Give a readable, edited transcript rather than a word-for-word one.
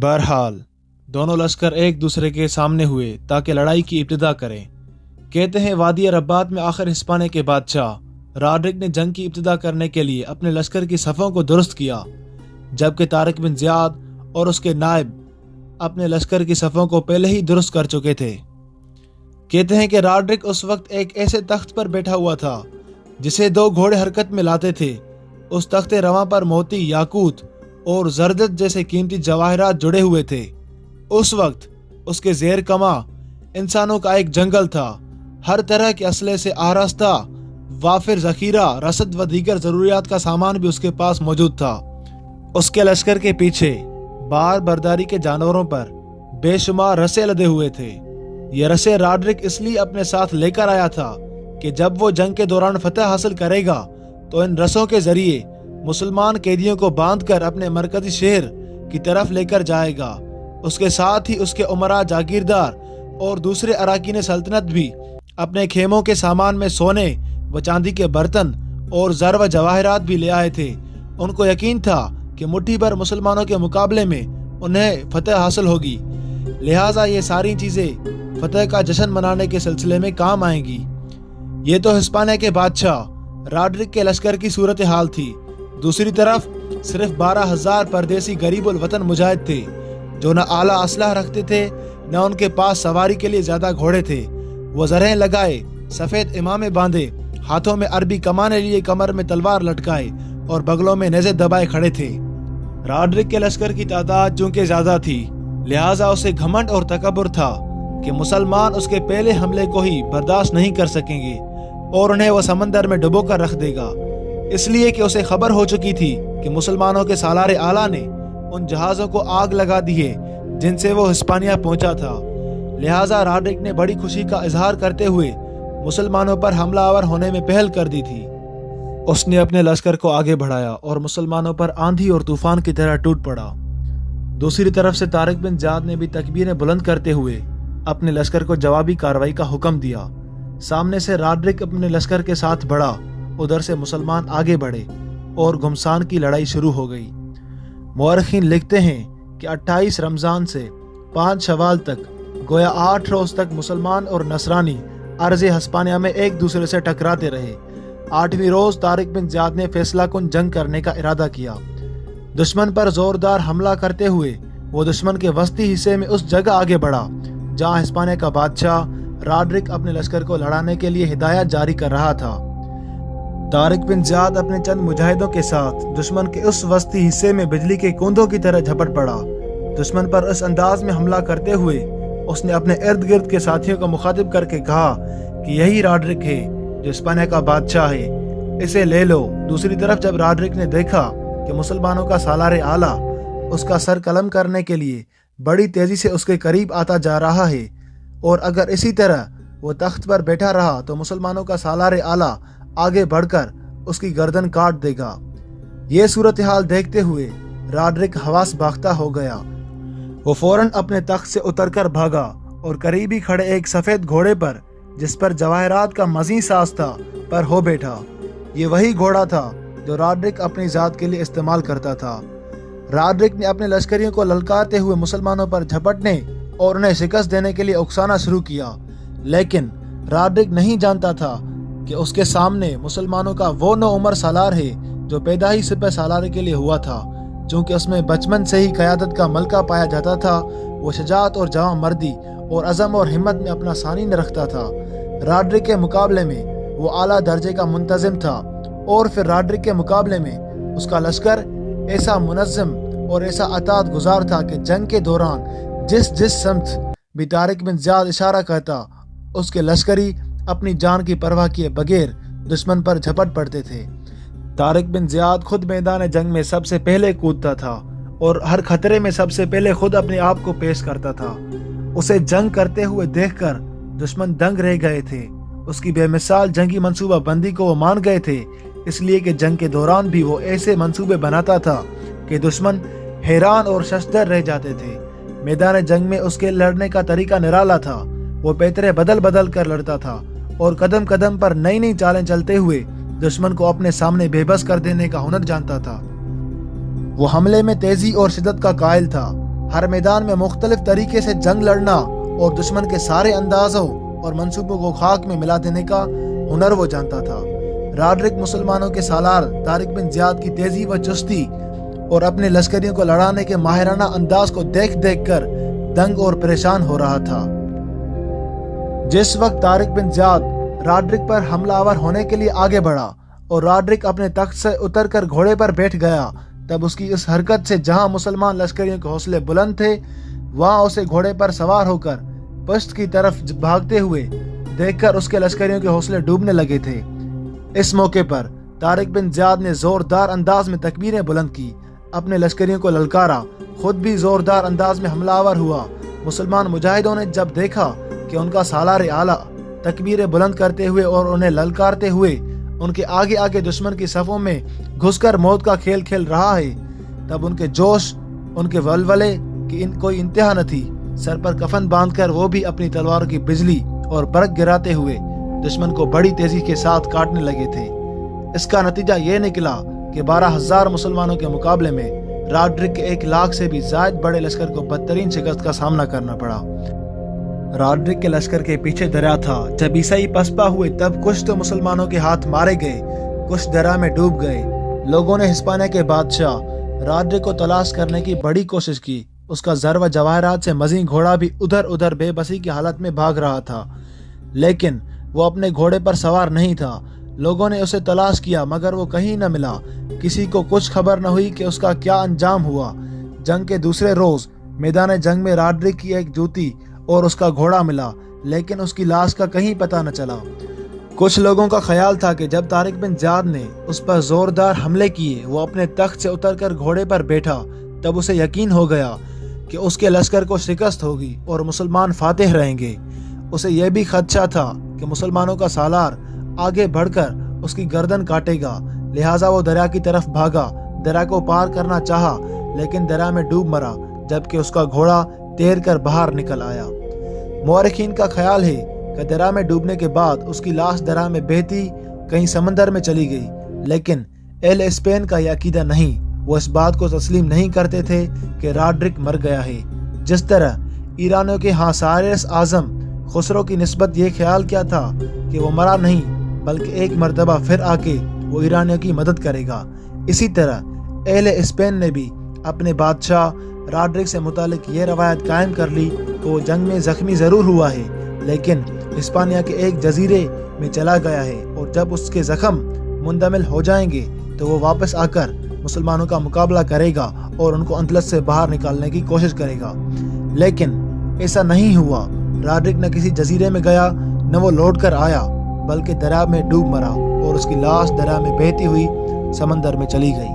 बहरहाल दोनों लश्कर एक दूसरे के सामने हुए ताकि लड़ाई की इब्तिदा करें। कहते हैं वादी रब्बात में आखिर हिस्पानिया के बादशाह रॉड्रिक ने जंग की इब्तिदा करने के लिए अपने लश्कर की सफ़ों को दुरुस्त किया, जबकि तारिक बिन ज़ियाद और उसके नायब अपने लश्कर की सफ़ों को पहले ही दुरुस्त कर चुके थे। कहते हैं कि रॉड्रिक उस वक्त एक ऐसे तख्त पर बैठा हुआ था जिसे दो घोड़े हरकत में लाते थे। उस तख्त रवां पर मोती, याकूत और जरदत जैसे कीमती जवाहरात जुड़े हुए थे। उस वक्त उसके ज़ेर कमा इंसानों का एक जंगल था। हर तरह के असले से आरास्ता वाफिर ज़ख़ीरा, रसद व दीगर ज़रूरियात का सामान भी उसके पास मौजूद था। उसके लश्कर के पीछे बार बरदारी के जानवरों पर बेशुमार रस्से लदे हुए थे। ये रस्से रॉड्रिक इसलिए अपने साथ लेकर आया था कि जब वो जंग के दौरान फतह हासिल करेगा तो इन रस्सों के जरिए मुसलमान कैदियों को बांधकर अपने मरकजी शहर की तरफ लेकर जाएगा। उसके साथ ही उसके उमरा, जागीरदार और दूसरे अराकीन सल्तनत भी अपने खेमों के सामान में सोने व चांदी के बर्तन और ज़र व जवाहरात भी ले आए थे। उनको यकीन था कि मुट्ठी भर मुसलमानों के मुकाबले में उन्हें फतह हासिल होगी, लिहाजा ये सारी चीज़ें फतह का जश्न मनाने के सिलसिले में काम आएंगी। ये तो हिस्पानिया के बादशाह रॉड्रिक के लश्कर की सूरत हाल थी। दूसरी तरफ सिर्फ 12,000 परदेसी गरीबुल वतन मुजाहिद थे जो न आला असलह रखते थे, न उनके पास सवारी के लिए ज्यादा घोड़े थे। वो ज़रें लगाए, सफ़ेद इमामे बांधे, हाथों में अरबी कमाने लिए कमर में तलवार लटकाए और बगलों में नेज़े दबाए खड़े थे। रॉड्रिक के लश्कर की तादाद चूंकि ज्यादा थी, लिहाजा उसे घमंड और तकब्बुर था कि मुसलमान उसके पहले हमले को ही बर्दाश्त नहीं कर सकेंगे और उन्हें वह समंदर में डुबो कर रख देगा। इसलिए कि उसे खबर हो चुकी थी कि मुसलमानों के सालार आला ने उन जहाज़ों को आग लगा दी है जिनसे वो हिस्पानिया पहुंचा था। लिहाजा रॉड्रिक ने बड़ी खुशी का इजहार करते हुए मुसलमानों पर हमलावर होने में पहल कर दी थी। उसने अपने लश्कर को आगे बढ़ाया और मुसलमानों पर आंधी और तूफान की तरह टूट पड़ा। दूसरी तरफ से तारिक बिन ज़ियाद ने भी तकबीरें बुलंद करते हुए अपने लश्कर को जवाबी कार्रवाई का हुक्म दिया। सामने से रॉड्रिक अपने लश्कर के साथ बढ़ा, उधर से मुसलमान आगे बढ़े और घुमसान की लड़ाई शुरू हो गई। मुअर्रिखीन लिखते हैं कि 28 रमज़ान से 5 शवाल तक गोया 8 रोज़ तक मुसलमान और नसरानी अर्ज़ हिस्पानिया में एक दूसरे से टकराते रहे। 8वीं रोज़ तारिक बिन ज़ियाद ने फैसला कुन जंग करने का इरादा किया। दुश्मन पर जोरदार हमला करते हुए वो दुश्मन के वस्ती हिस्से में उस जगह आगे बढ़ा जहाँ हिस्पानिया का बादशाह रॉड्रिक अपने लश्कर को लड़ाने के लिए हिदायत जारी कर रहा था। तारिक बिन ज़ियाद अपने चंद मुजाहिदों के साथ दुश्मन के उस वस्ती हिस्से में बिजली के कूंदों की तरह झपट पड़ा। दुश्मन पर इस अंदाज में हमला करते हुए उसने अपने इर्द गिर्द के साथियों को मुखातिब करके कहा कि यही रॉड्रिक है जो हिस्पानिया का बादशाह है, इसे ले लो। दूसरी तरफ जब रॉड्रिक ने देखा कि मुसलमानों का सालार आला उसका सर कलम करने के लिए बड़ी तेजी से उसके करीब आता जा रहा है और अगर इसी तरह वो तख्त पर बैठा रहा तो मुसलमानों का सालार आला आगे बढ़कर उसकी गर्दन काट देगा। ये सूरत हाल देखते हुए रॉड्रिक हवास बाख्ता हो गया। वो फौरन अपने तख्त से उतरकर भागा और करीबी खड़े एक सफ़ेद घोड़े पर, जिस पर जवाहरात का मज़ीद साज था, पर हो बैठा। ये वही घोड़ा था जो रॉड्रिक अपनी ज़ात के लिए इस्तेमाल करता था। रॉड्रिक ने अपने लश्करियों को ललकारते हुए मुसलमानों पर झपटने और उन्हें शिकस्त देने के लिए उकसाना शुरू किया, लेकिन रॉड्रिक नहीं जानता था कि उसके सामने मुसलमानों का वो नो उमर सालार है जो पैदा ही सिपह सालार के लिए हुआ था। चूँकि उसमें बचपन से ही क़यादत का मलका पाया जाता था, वो शजाअत और जवां मर्दी और अज़म और हिम्मत में अपना सानी न रखता था। रॉड्रिक के मुकाबले में वो आला दर्जे का मुंतज़िम था और फिर रॉड्रिक के मुकाबले में उसका लश्कर ऐसा मुनज़्ज़म और ऐसा अतात गुजार था कि जंग के दौरान जिस समत भी तारिक बिन ज़ियाद इशारा करता, उसके लश्करी अपनी जान की परवाह किए बगैर दुश्मन पर झपट पड़ते थे। तारिक बिन ज़ियाद खुद मैदान जंग में सबसे पहले कूदता था और हर खतरे में सबसे पहले खुद अपने आप को पेश करता था। उसे जंग करते हुए देखकर दुश्मन दंग रह गए थे। उसकी बेमिसाल जंगी मंसूबा बंदी को वो मान गए थे, इसलिए कि जंग के दौरान भी वो ऐसे मंसूबे बनाता था कि दुश्मन हैरान और शशदर रह जाते थे। मैदान जंग में उसके लड़ने का तरीका निराला था। वो पैतरे बदल बदल कर लड़ता था और कदम कदम पर नई नई चालें चलते हुए दुश्मन को अपने सामने बेबस कर देने का हुनर जानता था। वो हमले में तेजी और शिद्दत का कायल था। ہر میدان میں مختلف طریقے سے جنگ لڑنا اور دشمن کے سارے اندازوں اور منصوبوں کو خاک میں ملا دینے کا ہنر وہ جانتا تھا۔ راڈرک مسلمانوں کے سالار طارق بن زیاد کی تیزی و چستی اور اپنے لشکریوں کو لڑانے کے ماہرانہ انداز کو دیکھ دیکھ کر دنگ اور پریشان ہو رہا تھا۔ جس وقت طارق بن زیاد راڈرک پر حملہ آور ہونے کے لیے آگے بڑھا اور راڈرک اپنے تخت سے اتر کر گھوڑے پر بیٹھ گیا، تب اس کی اس حرکت سے جہاں مسلمان لشکریوں کے حوصلے بلند تھے، وہاں اسے گھوڑے پر سوار ہو کر پشت کی طرف بھاگتے ہوئے دیکھ کر اس کے لشکریوں کے حوصلے ڈوبنے لگے تھے۔ اس موقع پر طارق بن زیاد نے زوردار انداز میں تکبیریں بلند کی، اپنے لشکریوں کو للکارا، خود بھی زوردار انداز میں حملہ آور ہوا۔ مسلمان مجاہدوں نے جب دیکھا کہ ان کا سالار اعلیٰ تکبیریں بلند کرتے ہوئے اور انہیں للکارتے ہوئے ان کے آگے آگے دشمن کی صفوں میں گھس کر موت کا کھیل کھیل رہا ہے، تب ان کے جوش، ان کے ولولے کی کوئی انتہا نہ تھی۔ سر پر کفن باندھ کر وہ بھی اپنی تلواروں کی بجلی اور برق گراتے ہوئے دشمن کو بڑی تیزی کے ساتھ کاٹنے لگے تھے۔ اس کا نتیجہ یہ نکلا کہ 12,000 مسلمانوں کے مقابلے میں راڈرک کے 1,00,000 سے بھی زائد بڑے لشکر کو بدترین شکست کا سامنا کرنا پڑا۔ راڈرک کے لشکر کے پیچھے دریا تھا۔ جب عیسائی پسپا ہوئے تب کچھ تو مسلمانوں کے ہاتھ مارے گئے، کچھ دریا میں ڈوب گئے۔ لوگوں نے ہسپانیہ کے بادشاہ راڈرک کو تلاش کرنے کی بڑی کوشش کی۔ اس کا زر و جواہرات سے مزین گھوڑا بھی ادھر ادھر بے بسی کی حالت میں بھاگ رہا تھا، لیکن وہ اپنے گھوڑے پر سوار نہیں تھا۔ لوگوں نے اسے تلاش کیا مگر وہ کہیں نہ ملا۔ کسی کو کچھ خبر نہ ہوئی کہ اس کا کیا انجام ہوا۔ جنگ کے دوسرے روز میدان جنگ میں راڈرک کی ایک جوتی اور اس کا گھوڑا ملا، لیکن اس کی لاش کا کہیں پتہ نہ چلا۔ کچھ لوگوں کا خیال تھا کہ جب طارق بن زیاد نے اس پر زوردار حملے کیے، وہ اپنے تخت سے اتر کر گھوڑے پر بیٹھا، تب اسے یقین ہو گیا کہ اس کے لشکر کو شکست ہوگی اور مسلمان فاتح رہیں گے۔ اسے یہ بھی خدشہ تھا کہ مسلمانوں کا سالار آگے بڑھ کر اس کی گردن کاٹے گا، لہٰذا وہ دریا کی طرف بھاگا۔ دریا کو پار کرنا چاہا لیکن دریا میں ڈوب مرا، جبکہ اس کا گھوڑا تیر کر باہر نکل آیا۔ مورخین کا خیال ہے کہ دریا میں ڈوبنے کے بعد اس کی لاش دریا میں بہتی کہیں سمندر میں چلی گئی، لیکن اہل اسپین کا یہ عقیدہ نہیں۔ وہ اس بات کو تسلیم نہیں کرتے تھے کہ راڈرک مر گیا ہے۔ جس طرح ایرانیوں کے ہاں سارس اعظم خسرو کی نسبت یہ خیال کیا تھا کہ وہ مرا نہیں بلکہ ایک مرتبہ پھر آ کے وہ ایرانیوں کی مدد کرے گا، اسی طرح اہل اسپین نے بھی اپنے بادشاہ راڈرک سے متعلق یہ روایت قائم کر لی کہ وہ جنگ میں زخمی ضرور ہوا ہے لیکن ہسپانیہ کے ایک جزیرے میں چلا گیا ہے، اور جب اس کے زخم مندمل ہو جائیں گے تو وہ واپس آ کر مسلمانوں کا مقابلہ کرے گا اور ان کو اندلس سے باہر نکالنے کی کوشش کرے گا۔ لیکن ایسا نہیں ہوا۔ راڈرک نہ کسی جزیرے میں گیا نہ وہ لوٹ کر آیا، بلکہ دریا میں ڈوب مرا اور اس کی لاش دریا میں بہتی ہوئی سمندر میں چلی گئی۔